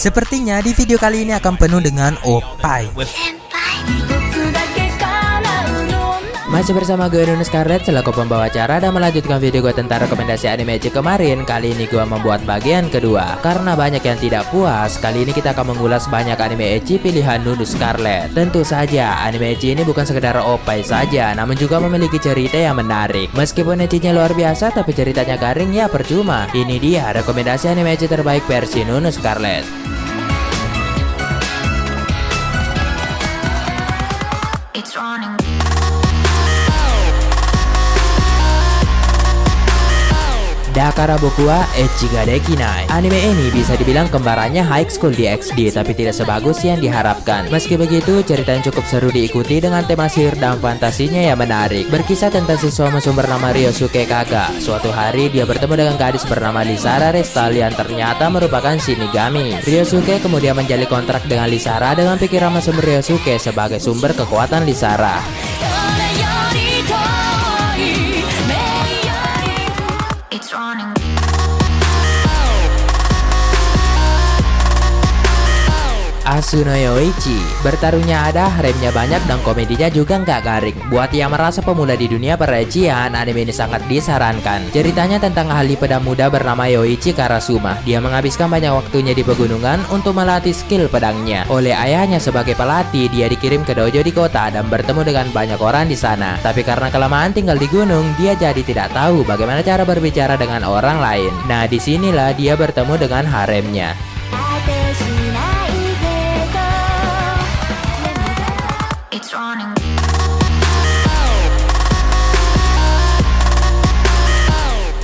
Sepertinya di video kali ini akan penuh dengan opai. Masih bersama gue Nunu Scarlet selaku pembawa acara dan melanjutkan video gue tentang rekomendasi anime Ecchi kemarin. Kali ini gue membuat bagian kedua. Karena banyak yang tidak puas, kali ini kita akan mengulas banyak anime Ecchi pilihan Nunu Scarlet. Tentu saja, anime Ecchi ini bukan sekedar opai saja, namun juga memiliki cerita yang menarik. Meskipun Ecchi-nya luar biasa, tapi ceritanya garing ya percuma. Ini dia rekomendasi anime Ecchi terbaik versi Nunu Scarlet. Dakara Boku wa Ecchi ga Dekinai. Anime ini bisa dibilang kembarannya High School DxD, tapi tidak sebagus yang diharapkan. Meski begitu, ceritanya cukup seru diikuti dengan tema sihir dan fantasinya yang menarik. Berkisah tentang siswa mesum bernama Ryosuke Kaga. Suatu hari dia bertemu dengan gadis bernama Lisara Restal yang ternyata merupakan Shinigami. Ryosuke kemudian menjalin kontrak dengan Lisara dengan pikiran mesum Ryosuke sebagai sumber kekuatan Lisara. Asuno Yoichi. Bertarungnya ada, remnya banyak, dan komedinya juga nggak garing. Buat yang merasa pemula di dunia per-Ecchian, anime ini sangat disarankan. Ceritanya tentang ahli pedang muda bernama Yoichi Karasuma. Dia menghabiskan banyak waktunya di pegunungan untuk melatih skill pedangnya. Oleh ayahnya sebagai pelatih, dia dikirim ke dojo di kota dan bertemu dengan banyak orang di sana. Tapi karena kelamaan tinggal di gunung, dia jadi tidak tahu bagaimana cara berbicara dengan orang lain. Nah, disinilah dia bertemu dengan haremnya.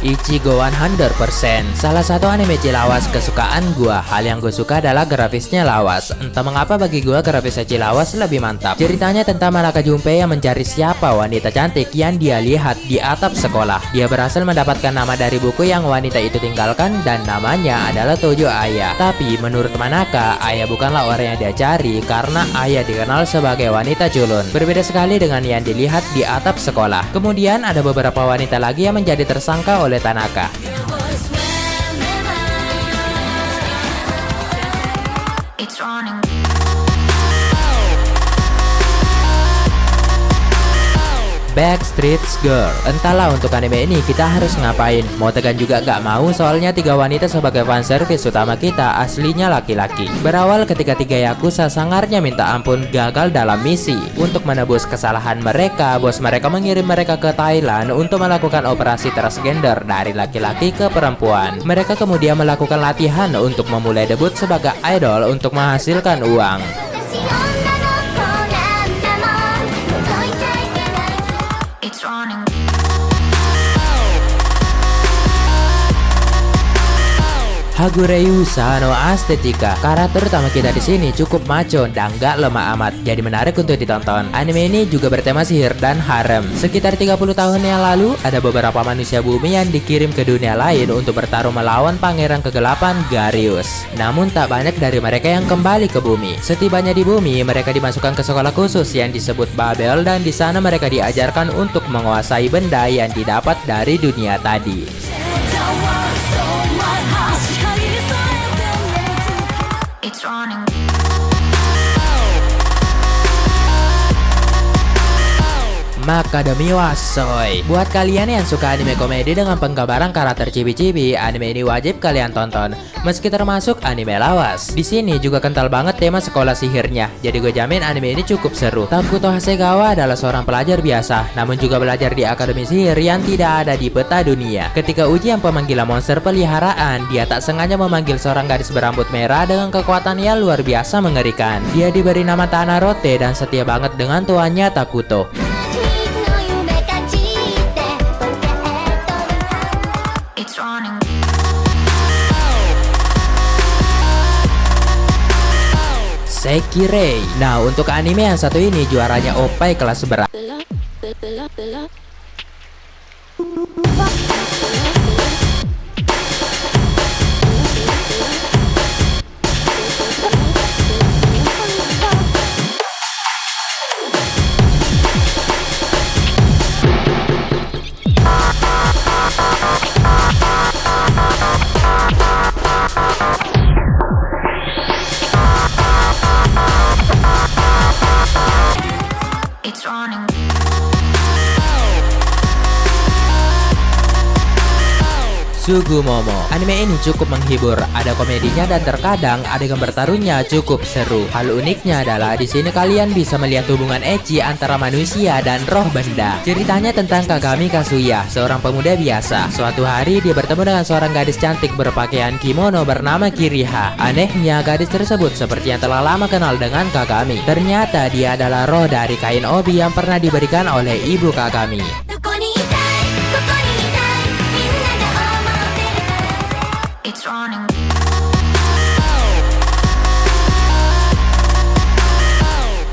Ichigo 100%. Salah satu anime Ecchi lawas kesukaan gua. Hal yang gue suka adalah grafisnya lawas. Entah mengapa bagi gua grafis Ecchi lawas lebih mantap. Ceritanya tentang Manaka Junpei yang mencari siapa wanita cantik yang dia lihat di atap sekolah. Dia berhasil mendapatkan nama dari buku yang wanita itu tinggalkan dan namanya adalah Tojo Aya. Tapi menurut Manaka, Aya bukanlah orang yang dia cari karena Aya dikenal sebagai wanita culun. Berbeda sekali dengan yang dilihat di atap sekolah. Kemudian ada beberapa wanita lagi yang menjadi tersangka oleh Tanaka. Backstreet Girl. Entahlah untuk anime ini kita harus ngapain. Mau tegan juga gak mau, soalnya 3 wanita sebagai fanservice utama kita aslinya laki-laki. Berawal ketika 3 yakuza sangarnya minta ampun gagal dalam misi. Untuk menebus kesalahan mereka, bos mereka mengirim mereka ke Thailand untuk melakukan operasi transgender dari laki-laki ke perempuan. Mereka kemudian melakukan latihan untuk memulai debut sebagai idol untuk menghasilkan uang. Hagureu Sano Aesthetica. Karakter utama kita di sini cukup maco dan gak lemah amat, jadi menarik untuk ditonton. Anime ini juga bertema sihir dan harem. Sekitar 30 tahun yang lalu, ada beberapa manusia bumi yang dikirim ke dunia lain untuk bertarung melawan pangeran kegelapan Garius. Namun tak banyak dari mereka yang kembali ke bumi. Setibanya di bumi, mereka dimasukkan ke sekolah khusus yang disebut Babel, dan di sana mereka diajarkan untuk menguasai benda yang didapat dari dunia tadi. Macadamia wa Soy. Buat kalian yang suka anime komedi dengan penggambaran karakter cibi-cibi, anime ini wajib kalian tonton. Meski termasuk anime lawas, di sini juga kental banget tema sekolah sihirnya. Jadi gue jamin anime ini cukup seru. Takuto Hasegawa adalah seorang pelajar biasa, namun juga belajar di akademi sihir yang tidak ada di peta dunia. Ketika ujian pemanggilan monster peliharaan, dia tak sengaja memanggil seorang gadis berambut merah dengan kekuatan yang luar biasa mengerikan. Dia diberi nama Tanarote dan setia banget dengan tuannya Takuto. Sekirei. Nah, untuk anime yang satu ini juaranya opai kelas berat. Sugumomo. Anime ini cukup menghibur, ada komedinya dan terkadang adegan bertarungnya cukup seru. Hal uniknya adalah di sini kalian bisa melihat hubungan ecchi antara manusia dan roh benda. Ceritanya tentang Kagami Kazuya, seorang pemuda biasa. Suatu hari dia bertemu dengan seorang gadis cantik berpakaian kimono bernama Kiriha. Anehnya gadis tersebut seperti yang telah lama kenal dengan Kagami. Ternyata dia adalah roh dari kain obi yang pernah diberikan oleh ibu Kagami.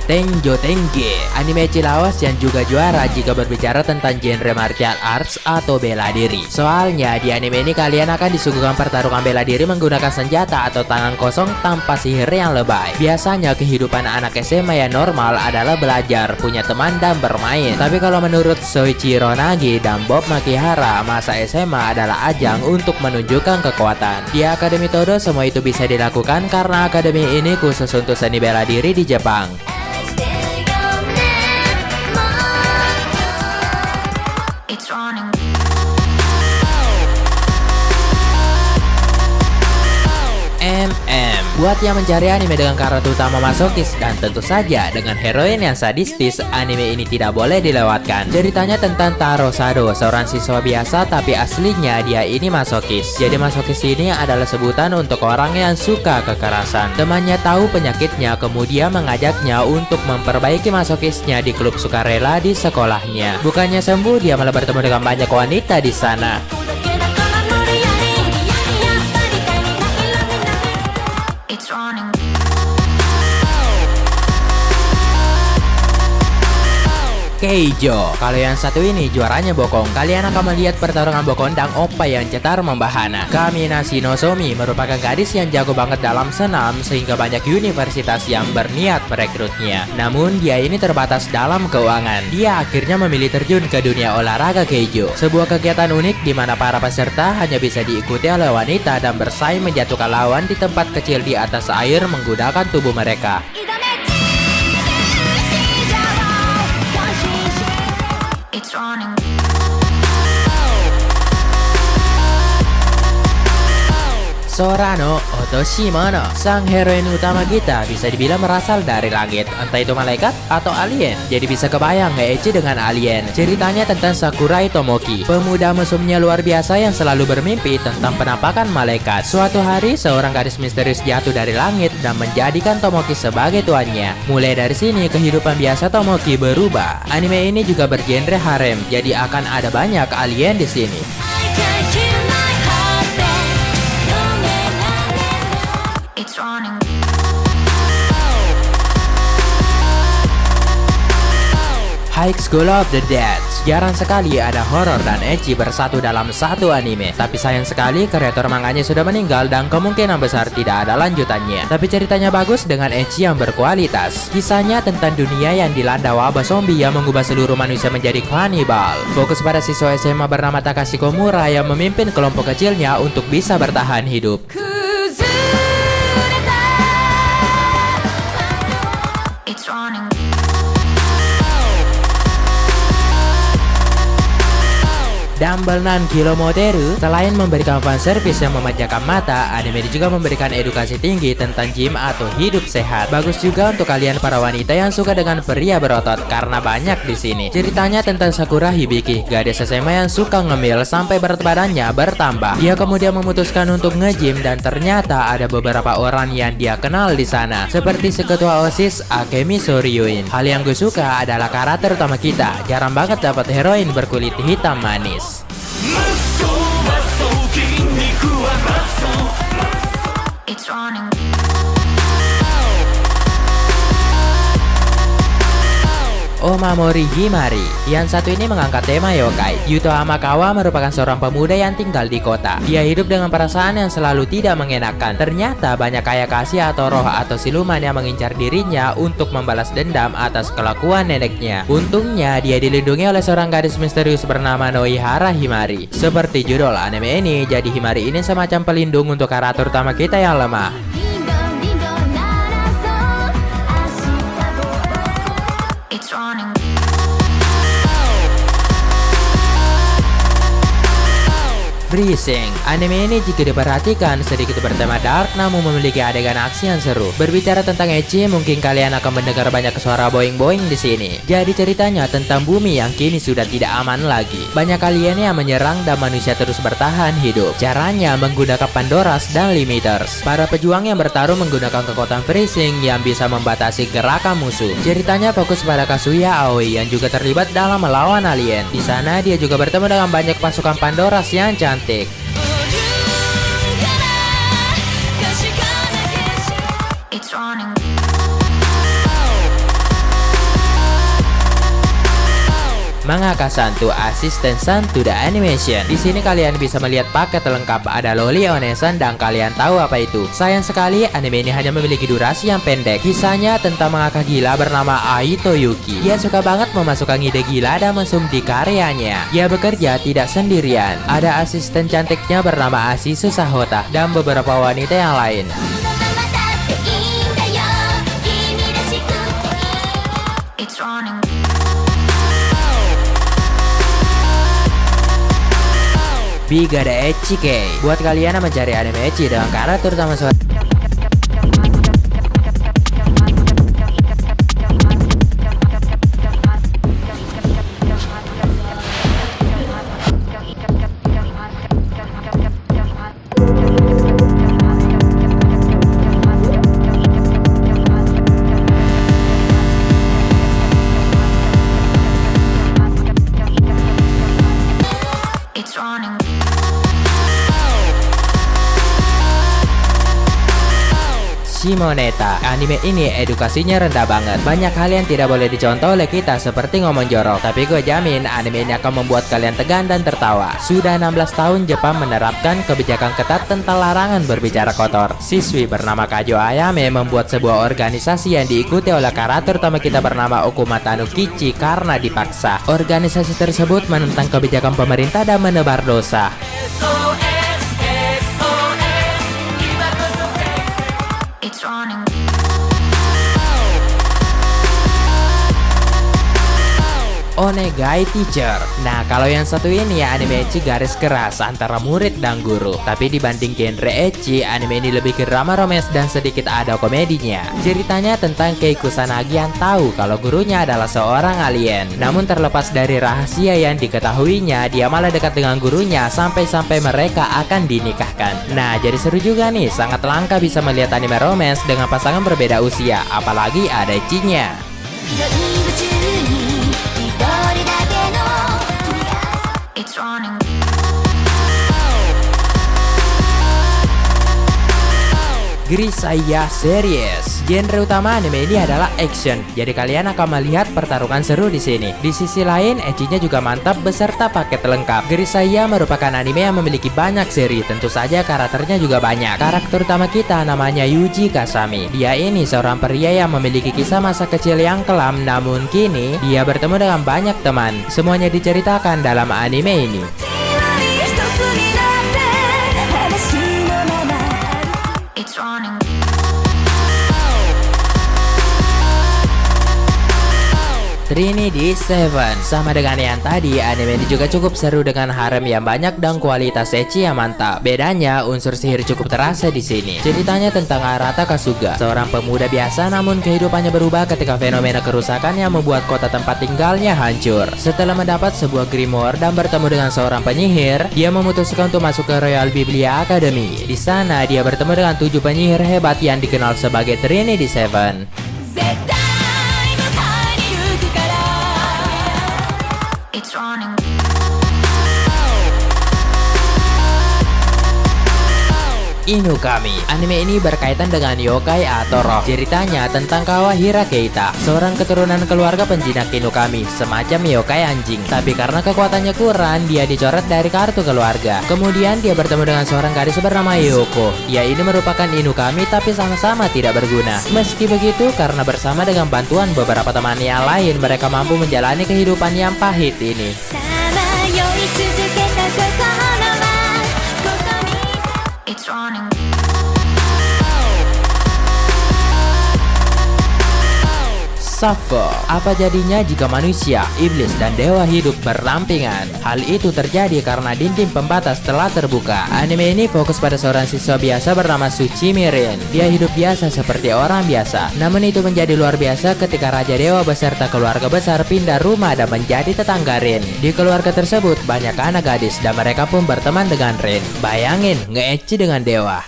Tenjo Tenge, anime ecchi lawas yang juga juara jika berbicara tentang genre martial arts atau bela diri. Soalnya di anime ini kalian akan disuguhkan pertarungan bela diri menggunakan senjata atau tangan kosong tanpa sihir yang lebay. Biasanya kehidupan anak SMA yang normal adalah belajar, punya teman dan bermain. Tapi kalau menurut Soichiro Nagi dan Bob Makihara, masa SMA adalah ajang untuk menunjukkan kekuatan. Di Akademi Todo semua itu bisa dilakukan karena akademi ini khusus untuk seni bela diri di Jepang. Buat yang mencari anime dengan karakter utama masokis dan tentu saja dengan heroin yang sadistis, anime ini tidak boleh dilewatkan. Ceritanya tentang Taro Sado, seorang siswa biasa tapi aslinya dia ini masokis. Jadi masokis ini adalah sebutan untuk orang yang suka kekerasan. Temannya tahu penyakitnya, kemudian mengajaknya untuk memperbaiki masokisnya di klub sukarela di sekolahnya. Bukannya sembuh, dia malah bertemu dengan banyak wanita di sana. Keijo. Kalau yang satu ini juaranya bokong. Kalian akan melihat pertarungan bokong dan oppa yang cetar membahana. Kaminashi Nozomi merupakan gadis yang jago banget dalam senam sehingga banyak universitas yang berniat merekrutnya. Namun dia ini terbatas dalam keuangan. Dia akhirnya memilih terjun ke dunia olahraga Keijo, sebuah kegiatan unik di mana para peserta hanya bisa diikuti oleh wanita dan bersaing menjatuhkan lawan di tempat kecil di atas air menggunakan tubuh mereka. Sorano Otoshimono, sang heroin utama kita bisa dibilang berasal dari langit, entah itu malaikat atau alien. Jadi bisa kebayang nge-ecchi dengan alien. Ceritanya tentang Sakurai Tomoki, pemuda mesumnya luar biasa yang selalu bermimpi tentang penampakan malaikat. Suatu hari seorang gadis misterius jatuh dari langit dan menjadikan Tomoki sebagai tuannya. Mulai dari sini kehidupan biasa Tomoki berubah. Anime ini juga bergenre harem, jadi akan ada banyak alien di sini. High School of the Dead. Jarang sekali ada horor dan ecchi bersatu dalam satu anime. Tapi sayang sekali kreator manganya sudah meninggal dan kemungkinan besar tidak ada lanjutannya. Tapi ceritanya bagus dengan ecchi yang berkualitas. Kisahnya tentang dunia yang dilanda wabah zombie yang mengubah seluruh manusia menjadi kanibal. Fokus pada siswa SMA bernama Takashi Komura yang memimpin kelompok kecilnya untuk bisa bertahan hidup. Dumbbell Nan Kilomoteru, selain memberikan fan service yang memanjakan mata, anime ini juga memberikan edukasi tinggi tentang gym atau hidup sehat. Bagus juga untuk kalian para wanita yang suka dengan pria berotot karena banyak di sini. Ceritanya tentang Sakura Hibiki, gadis SMA yang suka ngemil sampai berat badannya bertambah. Dia kemudian memutuskan untuk nge-gym dan ternyata ada beberapa orang yang dia kenal di sana, seperti si ketua OSIS Akemi Soryuin. Hal yang gue suka adalah karakter utama kita, jarang banget dapat heroin berkulit hitam manis. Omamori Himari. Yang satu ini mengangkat tema yokai. Yuto Hamakawa merupakan seorang pemuda yang tinggal di kota. Dia hidup dengan perasaan yang selalu tidak mengenakan. Ternyata banyak kaya kasih atau roh atau siluman yang mengincar dirinya untuk membalas dendam atas kelakuan neneknya. Untungnya dia dilindungi oleh seorang gadis misterius bernama Noihara Himari. Seperti judul anime ini, jadi Himari ini semacam pelindung untuk karakter utama kita yang lemah. Freezing. Anime ini jika diperhatikan sedikit bertema dark namun memiliki adegan aksi yang seru. Berbicara tentang ecchi, mungkin kalian akan mendengar banyak suara boing-boing di sini. Jadi ceritanya tentang bumi yang kini sudah tidak aman lagi. Banyak alien yang menyerang dan manusia terus bertahan hidup. Caranya menggunakan Pandoras dan Limiters. Para pejuang yang bertarung menggunakan kekuatan freezing yang bisa membatasi gerakan musuh. Ceritanya fokus pada Kazuya Aoi yang juga terlibat dalam melawan alien. Di sana dia juga bertemu dengan banyak pasukan Pandoras yang cantik. Mangaka-san to assistant-san to the animation. Di sini kalian bisa melihat paket lengkap, ada loli, onesan, dan kalian tahu apa itu. Sayang sekali anime ini hanya memiliki durasi yang pendek. Kisahnya tentang mangaka gila bernama Ai Toyuki. Dia suka banget memasukkan ide gila dan mesum di karyanya. Dia bekerja tidak sendirian. Ada asisten cantiknya bernama Asisu Sahota dan beberapa wanita yang lain. Biga the Ecchi Kei. Buat kalian yang mencari anime ecchi dengan karakter terutama suara Shimoneta. Anime ini edukasinya rendah banget. Banyak hal yang tidak boleh dicontoh oleh kita seperti ngomong jorok. Tapi gue jamin anime ini akan membuat kalian tegang dan tertawa. Sudah 16 tahun Jepang menerapkan kebijakan ketat tentang larangan berbicara kotor. Siswi bernama Kajo Ayame membuat sebuah organisasi yang diikuti oleh karakter utama kita bernama Okumata no Kichi karena dipaksa. Organisasi tersebut menentang kebijakan pemerintah dan menebar dosa. Onegai Teacher. Nah, kalau yang satu ini ya anime ecchi garis keras antara murid dan guru. Tapi dibanding genre ecchi, anime ini lebih ke drama romance dan sedikit ada komedinya. Ceritanya tentang Kei Kusanagi yang tahu kalau gurunya adalah seorang alien. Namun terlepas dari rahasia yang diketahuinya, dia malah dekat dengan gurunya sampai-sampai mereka akan dinikahkan. Nah, jadi seru juga nih, sangat langka bisa melihat anime romance dengan pasangan berbeda usia, apalagi ada ecchinya. Grisaya Series. Genre utama anime ini adalah action, jadi kalian akan melihat pertarungan seru di sini. Di sisi lain, ecchinya juga mantap beserta paket lengkap. Grisaya merupakan anime yang memiliki banyak seri, tentu saja karakternya juga banyak. Karakter utama kita namanya Yuji Kasami. Dia ini seorang pria yang memiliki kisah masa kecil yang kelam, namun kini dia bertemu dengan banyak teman. Semuanya diceritakan dalam anime ini. Trinity Seven. Sama dengan yang tadi, anime ini juga cukup seru dengan harem yang banyak dan kualitas ecchi yang mantap. Bedanya, unsur sihir cukup terasa di sini. Ceritanya tentang Arata Kasuga, seorang pemuda biasa namun kehidupannya berubah ketika fenomena kerusakan yang membuat kota tempat tinggalnya hancur. Setelah mendapat sebuah grimoire dan bertemu dengan seorang penyihir, dia memutuskan untuk masuk ke Royal Biblia Academy. Di sana, dia bertemu dengan 7 penyihir hebat yang dikenal sebagai Trinity Seven. Inukami. Anime ini berkaitan dengan yokai atau roh. Ceritanya tentang Kawahira Keita, seorang keturunan keluarga penjinak Inukami, semacam yokai anjing. Tapi karena kekuatannya kurang, dia dicoret dari kartu keluarga. Kemudian dia bertemu dengan seorang gadis bernama Yoko. Dia ini merupakan Inukami tapi sama-sama tidak berguna. Meski begitu, karena bersama dengan bantuan beberapa teman yang lain, mereka mampu menjalani kehidupan yang pahit ini. Shuffle. Apa jadinya jika manusia, iblis, dan dewa hidup berdampingan? Hal itu terjadi karena dinding pembatas telah terbuka. Anime ini fokus pada seorang siswa biasa bernama Tsuchimi Rin. Dia hidup biasa seperti orang biasa. Namun itu menjadi luar biasa ketika Raja Dewa beserta keluarga besar pindah rumah dan menjadi tetangga Rin. Di keluarga tersebut banyak anak gadis dan mereka pun berteman dengan Rin. Bayangin, nge-ecchi dengan dewa.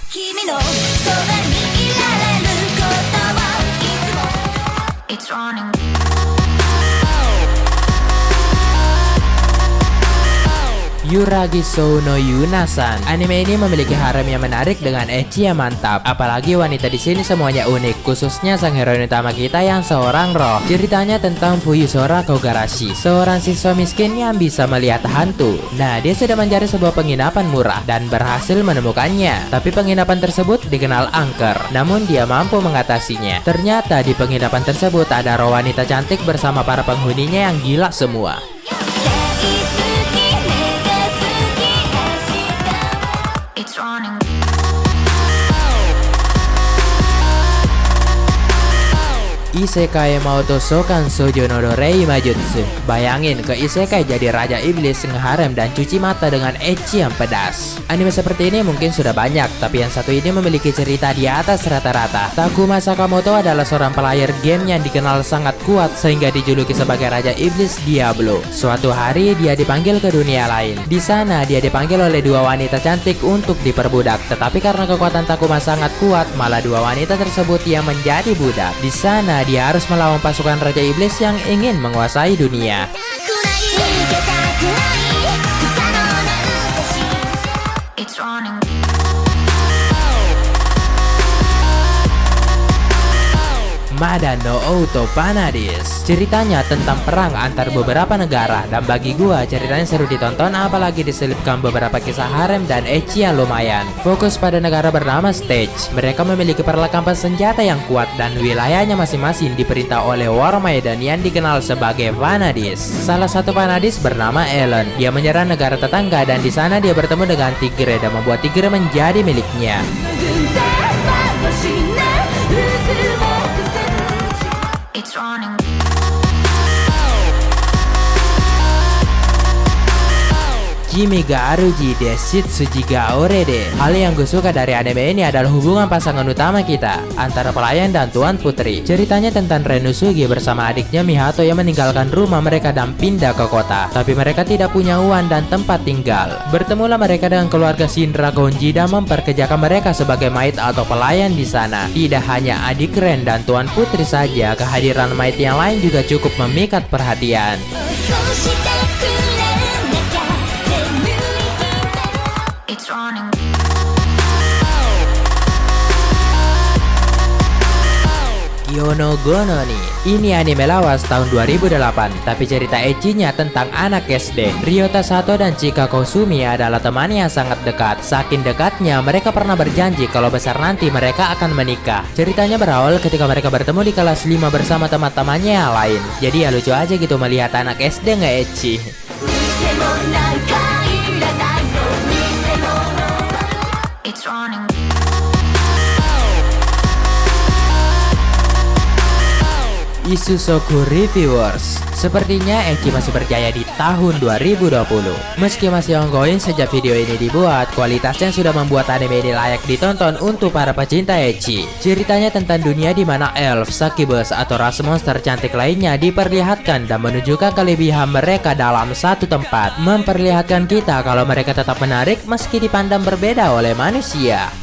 Yuragi Sou no Yunasan. Anime ini memiliki harem yang menarik dengan ecchi yang mantap. Apalagi wanita di sini semuanya unik, khususnya sang heroin utama kita yang seorang roh. Ceritanya tentang Fuyusora Kogarashi, seorang siswa miskin yang bisa melihat hantu. Nah, dia sedang mencari sebuah penginapan murah dan berhasil menemukannya. Tapi penginapan tersebut dikenal angker, namun dia mampu mengatasinya. Ternyata di penginapan tersebut ada roh wanita cantik bersama para penghuninya yang gila semua. Isekai Maoto Sokan Shoujo no Dorei Majutsu. Bayangin ke isekai jadi raja iblis, ngeharem, dan cuci mata dengan ecchi yang pedas. Anime seperti ini mungkin sudah banyak, tapi yang satu ini memiliki cerita di atas rata-rata. Takuma Sakamoto adalah seorang player game yang dikenal sangat kuat sehingga dijuluki sebagai Raja Iblis Diablo. Suatu hari dia dipanggil ke dunia lain. Di sana dia dipanggil oleh dua wanita cantik untuk diperbudak, tetapi karena kekuatan Takuma sangat kuat, malah dua wanita tersebut yang menjadi budak. Di sana dia harus melawan pasukan Raja Iblis yang ingin menguasai dunia. Mada no Outo Panadis. Ceritanya tentang perang antar beberapa negara, dan bagi gua ceritanya seru ditonton apalagi diselipkan beberapa kisah harem dan ecchi yang lumayan. Fokus pada negara bernama Stage. Mereka memiliki perlengkapan senjata yang kuat dan wilayahnya masing-masing diperintah oleh War Maiden yang dikenal sebagai Vanadis. Salah satu Vanadis bernama Ellen. Dia menyerang negara tetangga dan di sana dia bertemu dengan Tigre dan membuat Tigre menjadi miliknya. Kimi ga Aruji Desitsuji ga Orede. Hal yang gue suka dari anime ini adalah hubungan pasangan utama kita antara pelayan dan tuan putri. Ceritanya tentang Renusugi bersama adiknya Mihato yang meninggalkan rumah mereka dan pindah ke kota. Tapi mereka tidak punya uang dan tempat tinggal. Bertemulah mereka dengan keluarga Shinra Gonji dan memperkerjakan mereka sebagai maid atau pelayan di sana. Tidak hanya adik Ren dan tuan putri saja, kehadiran maid yang lain juga cukup memikat perhatian. Kyono Gono ni. Ini anime lawas tahun 2008, tapi cerita ecchinya tentang anak SD. Ryota Sato dan Chika Kosumi adalah teman yang sangat dekat. Saking dekatnya, mereka pernah berjanji kalau besar nanti mereka akan menikah. Ceritanya berawal ketika mereka bertemu di kelas 5 bersama teman-temannya yang lain. Jadi ya lucu aja gitu melihat anak SD nge-ecchi. Isusoku Reviewers. Sepertinya ecchi masih berjaya di tahun 2020. Meski masih ongoing sejak video ini dibuat, kualitasnya sudah membuat anime ini layak ditonton untuk para pecinta ecchi. Ceritanya tentang dunia di mana elf, succubus, atau ras monster cantik lainnya diperlihatkan dan menunjukkan kelebihan mereka dalam satu tempat. Memperlihatkan kita kalau mereka tetap menarik meski dipandang berbeda oleh manusia.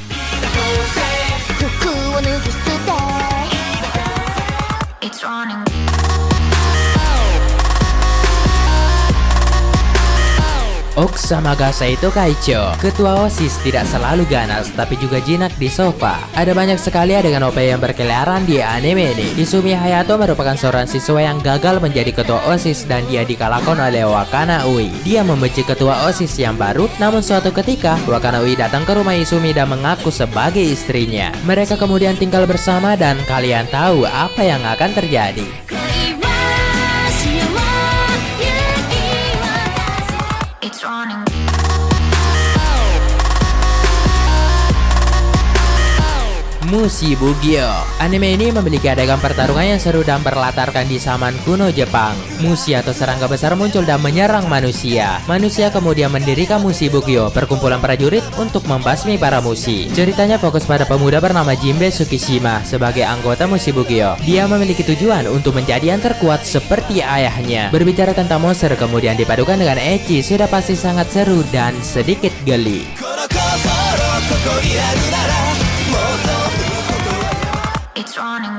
Oksama Saito Kaicho. Ketua OSIS tidak selalu ganas, tapi juga jinak di sofa. Ada banyak sekali adegan OP yang berkeliaran di anime ini. Izumi Hayato merupakan seorang siswa yang gagal menjadi ketua OSIS dan dia dikalahkan oleh Wakana Ui. Dia membenci ketua OSIS yang baru, namun suatu ketika Wakana Ui datang ke rumah Izumi dan mengaku sebagai istrinya. Mereka kemudian tinggal bersama dan kalian tahu apa yang akan terjadi. Mushi Bugyo. Anime ini memiliki adegan pertarungan yang seru dan berlatarkan di zaman kuno Jepang. Mushi atau serangga besar muncul dan menyerang manusia. Manusia kemudian mendirikan Mushi Bugyo, perkumpulan prajurit untuk membasmi para mushi. Ceritanya fokus pada pemuda bernama Jinbe Tsukishima sebagai anggota Mushi Bugyo. Dia memiliki tujuan untuk menjadi yang terkuat seperti ayahnya. Berbicara tentang monster kemudian dipadukan dengan ecchi, sudah pasti sangat seru dan sedikit geli. It's running.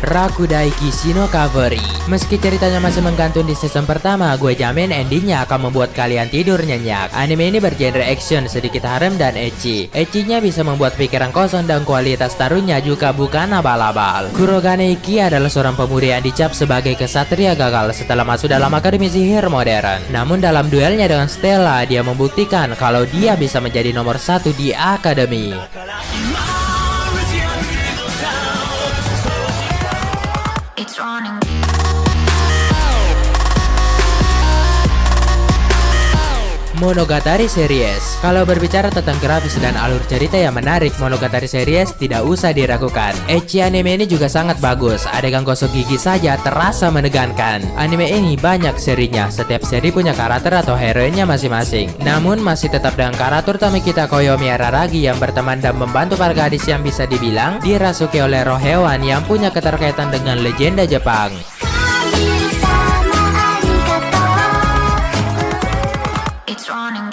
Rakudai Kishi no Kaveri. Meski ceritanya masih menggantung di season pertama, gue jamin endingnya akan membuat kalian tidur nyenyak. Anime ini bergenre action, sedikit harem dan ecchi. Ecchinya bisa membuat pikiran kosong dan kualitas taruhnya juga bukan abal-abal. Kurogane Iki adalah seorang pemuda yang dicap sebagai kesatria gagal setelah masuk dalam akademi sihir modern. Namun dalam duelnya dengan Stella, dia membuktikan kalau dia bisa menjadi nomor 1 di akademi. It's running. Monogatari Series. Kalau berbicara tentang grafis dan alur cerita yang menarik, Monogatari Series tidak usah diragukan. Ecchi anime ini juga sangat bagus. Adegan gosok gigi saja terasa menegangkan. Anime ini banyak serinya. Setiap seri punya karakter atau heroinnya masing-masing. Namun masih tetap dengan karakter utama kita Koyomi Araragi yang berteman dan membantu para gadis yang bisa dibilang dirasuki oleh roh hewan yang punya keterkaitan dengan legenda Jepang. It's running.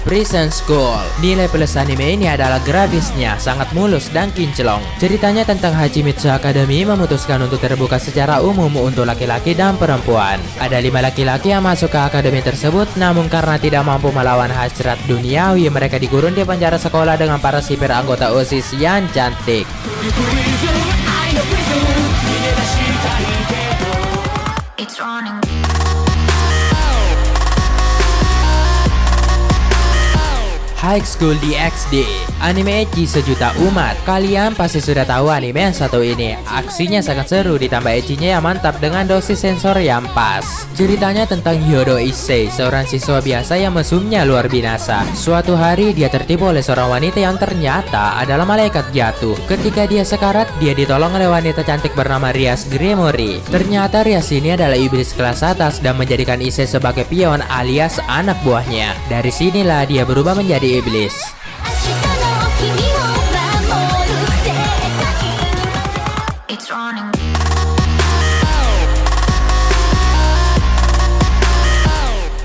Prison School. Nilai plus anime ini adalah grafisnya sangat mulus dan kinclong. Ceritanya tentang Hachimitsu Academy memutuskan untuk terbuka secara umum untuk laki-laki dan perempuan. Ada 5 laki-laki yang masuk ke akademi tersebut, namun karena tidak mampu melawan hasrat duniawi, mereka dikurung di penjara sekolah dengan para sipir anggota OSIS yang cantik. It's running. High School DxD. Anime ecchi sejuta umat. Kalian pasti sudah tahu anime yang satu ini. Aksinya sangat seru ditambah ecchinya yang mantap dengan dosis sensor yang pas. Ceritanya tentang Hyodo Issei, seorang siswa biasa yang mesumnya luar binasa. Suatu hari dia tertipu oleh seorang wanita yang ternyata adalah malaikat jatuh. Ketika dia sekarat, dia ditolong oleh wanita cantik bernama Rias Gremory. Ternyata Rias ini adalah iblis kelas atas dan menjadikan Issei sebagai pion alias anak buahnya. Dari sinilah dia berubah menjadi iblis. It's running.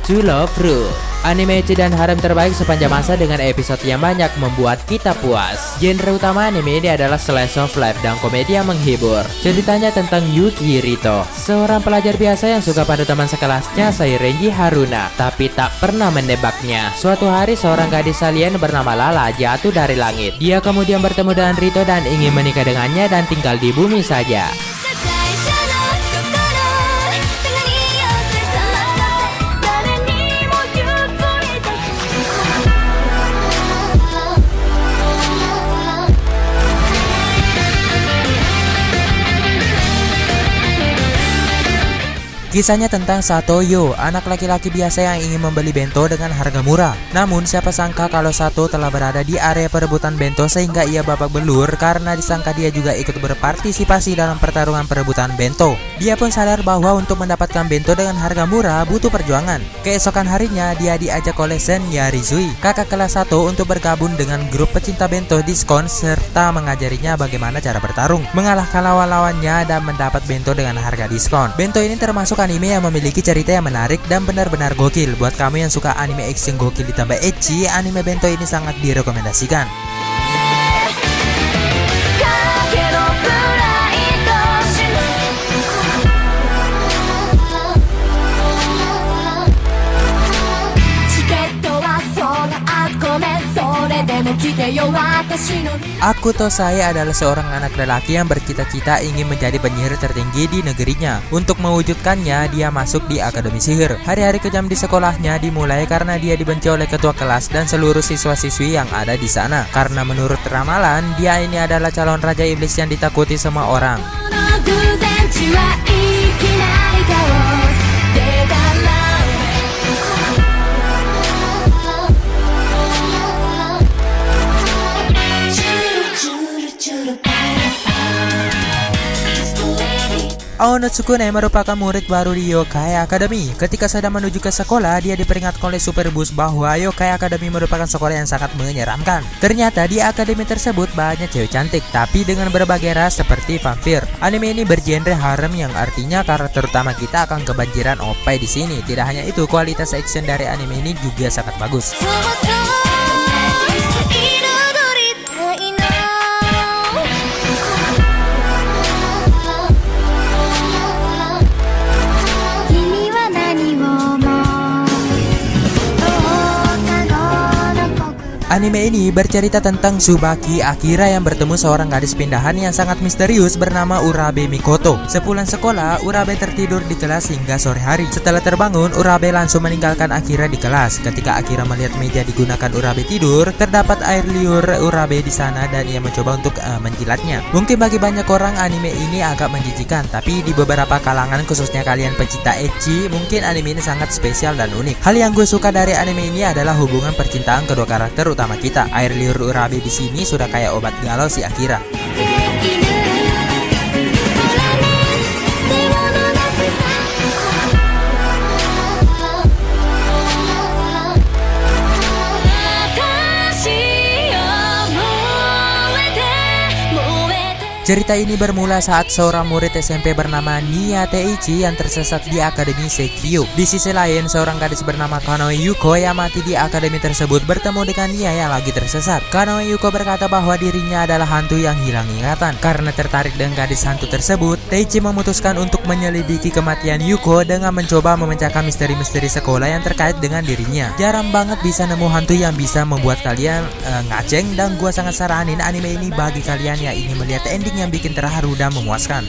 To Love Ru. Anime ecchi dan harem terbaik sepanjang masa dengan episode yang banyak membuat kita puas. Genre utama anime ini adalah slice of life dan komedi yang menghibur. Ceritanya tentang Yuki Rito, seorang pelajar biasa yang suka pada teman sekelasnya Sairenji Haruna, tapi tak pernah menebaknya. Suatu hari seorang gadis alien bernama Lala jatuh dari langit. Dia kemudian bertemu dengan Rito dan ingin menikah dengannya dan tinggal di bumi saja. Kisahnya tentang Satoyo, anak laki-laki biasa yang ingin membeli bento dengan harga murah. Namun siapa sangka kalau Sato telah berada di area perebutan bento sehingga ia babak belur karena disangka dia juga ikut berpartisipasi dalam pertarungan perebutan bento. Dia pun sadar bahwa untuk mendapatkan bento dengan harga murah butuh perjuangan. Keesokan harinya dia diajak oleh Senya Rizui, kakak kelas Sato, untuk bergabung dengan grup pecinta bento diskon serta mengajarinya bagaimana cara bertarung, mengalahkan lawan-lawannya dan mendapat bento dengan harga diskon. Bento ini termasuk anime yang memiliki cerita yang menarik dan benar-benar gokil. Buat kamu yang suka anime action gokil ditambah ecchi, anime bento ini sangat direkomendasikan. Akuto Sae adalah seorang anak lelaki yang bercita-cita ingin menjadi penyihir tertinggi di negerinya. Untuk mewujudkannya, dia masuk di akademi sihir. Hari-hari kejam di sekolahnya dimulai karena dia dibenci oleh ketua kelas dan seluruh siswa-siswi yang ada di sana. Karena menurut ramalan, dia ini adalah calon raja iblis yang ditakuti semua orang. Aonotsukune merupakan murid baru di Yokai Academy. Ketika sedang menuju ke sekolah, dia diperingatkan oleh Super Boost bahwa Yokai Academy merupakan sekolah yang sangat menyeramkan. Ternyata di akademi tersebut banyak cewek cantik, tapi dengan berbagai ras seperti vampir. Anime ini bergenre harem yang artinya karakter utama kita akan kebanjiran opai di sini. Tidak hanya itu, kualitas action dari anime ini juga sangat bagus. Anime ini bercerita tentang Tsubaki Akira yang bertemu seorang gadis pindahan yang sangat misterius bernama Urabe Mikoto. Sepulang sekolah, Urabe tertidur di kelas hingga sore hari. Setelah terbangun, Urabe langsung meninggalkan Akira di kelas. Ketika Akira melihat meja digunakan Urabe tidur, terdapat air liur Urabe di sana dan ia mencoba untuk menjilatnya. Mungkin bagi banyak orang anime ini agak menjijikan, tapi di beberapa kalangan khususnya kalian pecinta ecchi, mungkin anime ini sangat spesial dan unik. Hal yang gue suka dari anime ini adalah hubungan percintaan kedua karakter utama kita. Air liur Urabe di sini sudah kayak obat galau si Akira. Cerita ini bermula saat seorang murid SMP bernama Nia Teichi yang tersesat di Akademi Seikyu. Di sisi lain, seorang gadis bernama Kanoe Yuko yang mati di akademi tersebut bertemu dengan Nia yang lagi tersesat. Kanoe Yuko berkata bahwa dirinya adalah hantu yang hilang ingatan. Karena tertarik dengan gadis hantu tersebut, Teichi memutuskan untuk menyelidiki kematian Yuko dengan mencoba memecahkan misteri-misteri sekolah yang terkait dengan dirinya. Jarang banget bisa nemu hantu yang bisa membuat kalian ngaceng, dan gua sangat saranin anime ini bagi kalian yang ingin melihat ending yang bikin terharu dan memuaskan.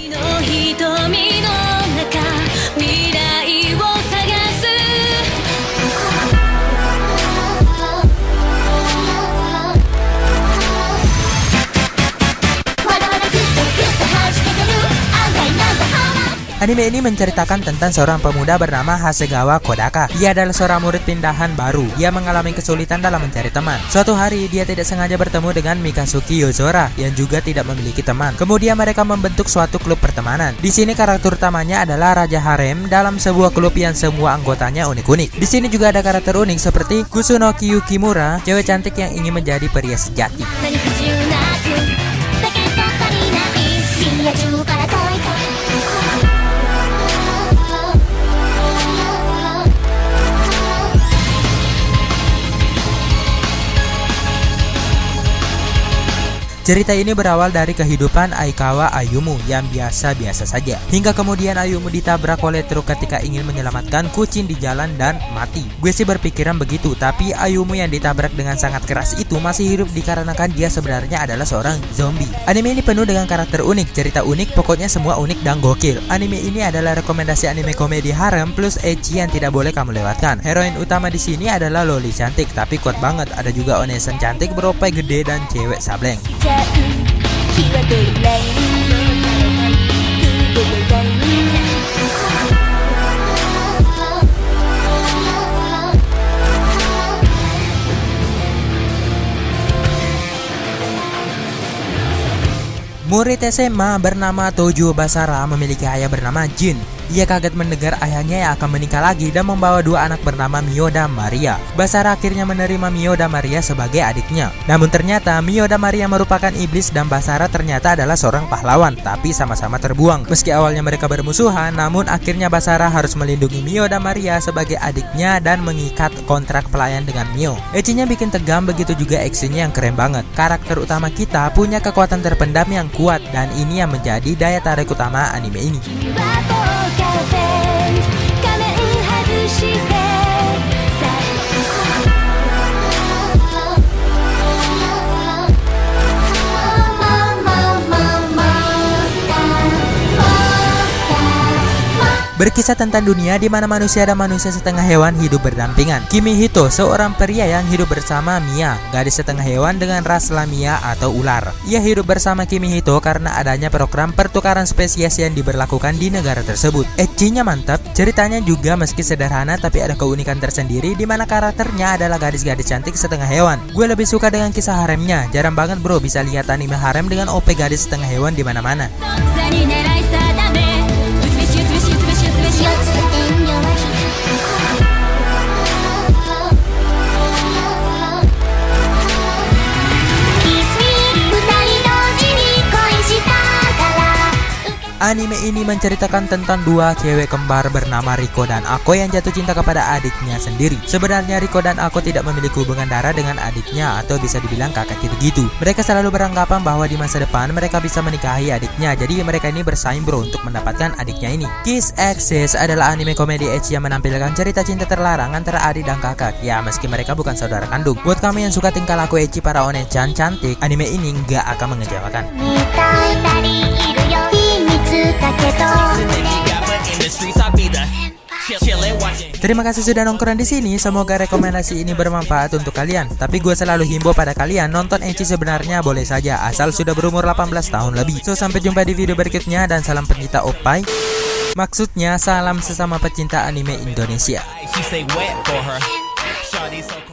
Anime ini menceritakan tentang seorang pemuda bernama Hasegawa Kodaka. Ia adalah seorang murid pindahan baru. Ia mengalami kesulitan dalam mencari teman. Suatu hari, dia tidak sengaja bertemu dengan Mikasuki Yozora yang juga tidak memiliki teman. Kemudian mereka membentuk suatu klub pertemanan. Di sini karakter utamanya adalah Raja Harem dalam sebuah klub yang semua anggotanya unik-unik. Di sini juga ada karakter unik seperti Kusunoki Yukimura, cewek cantik yang ingin menjadi pria sejati. Cerita ini berawal dari kehidupan Aikawa Ayumu yang biasa-biasa saja. Hingga kemudian Ayumu ditabrak oleh truk ketika ingin menyelamatkan kucing di jalan dan mati. Gue sih berpikiran begitu, tapi Ayumu yang ditabrak dengan sangat keras itu masih hidup dikarenakan dia sebenarnya adalah seorang zombie. Anime ini penuh dengan karakter unik, cerita unik, pokoknya semua unik dan gokil. Anime ini adalah rekomendasi anime komedi harem plus ecchi yang tidak boleh kamu lewatkan. Heroin utama di sini adalah loli cantik, tapi kuat banget. Ada juga onesan cantik beropai gede dan cewek sableng. Murid SMA bernama Tojo Basara memiliki ayah bernama Jin. Ia kaget mendengar ayahnya yang akan menikah lagi dan membawa dua anak bernama Mio dan Maria. Basara akhirnya menerima Mio dan Maria sebagai adiknya. Namun ternyata Mio dan Maria merupakan iblis dan Basara ternyata adalah seorang pahlawan, tapi sama-sama terbuang. Meski awalnya mereka bermusuhan, namun akhirnya Basara harus melindungi Mio dan Maria sebagai adiknya dan mengikat kontrak pelayan dengan Mio. Ecchinya bikin tegang, begitu juga actionnya yang keren banget. Karakter utama kita punya kekuatan terpendam yang kuat dan ini yang menjadi daya tarik utama anime ini. Berkisah tentang dunia di mana manusia dan manusia setengah hewan hidup berdampingan. Kimihito, seorang pria yang hidup bersama Mia, gadis setengah hewan dengan ras Lamia atau ular. Ia hidup bersama Kimihito karena adanya program pertukaran spesies yang diberlakukan di negara tersebut. Ecchinya mantap, ceritanya juga meski sederhana tapi ada keunikan tersendiri di mana karakternya adalah gadis-gadis cantik setengah hewan. Gue lebih suka dengan kisah haremnya. Jarang banget bro bisa lihat anime harem dengan OP gadis setengah hewan di mana-mana. Anime ini menceritakan tentang dua cewek kembar bernama Riko dan Ako yang jatuh cinta kepada adiknya sendiri. Sebenarnya Riko dan Ako tidak memiliki hubungan darah dengan adiknya atau bisa dibilang kakak gitu-gitu. Mereka selalu beranggapan bahwa di masa depan mereka bisa menikahi adiknya. Jadi mereka ini bersaing bro untuk mendapatkan adiknya ini. Kiss Exes adalah anime komedi ecchi yang menampilkan cerita cinta terlarang antara adik dan kakak. Ya meski mereka bukan saudara kandung. Buat kamu yang suka tingkah laku ecchi para one-chan cantik, anime ini nggak akan mengecewakan. Terima kasih sudah nongkrong di sini. Semoga rekomendasi ini bermanfaat untuk kalian. Tapi gue selalu himbau pada kalian, nonton ecchi sebenarnya boleh saja asal sudah berumur 18 tahun lebih. So sampai jumpa di video berikutnya dan salam pencinta oppai. Maksudnya salam sesama pecinta anime Indonesia.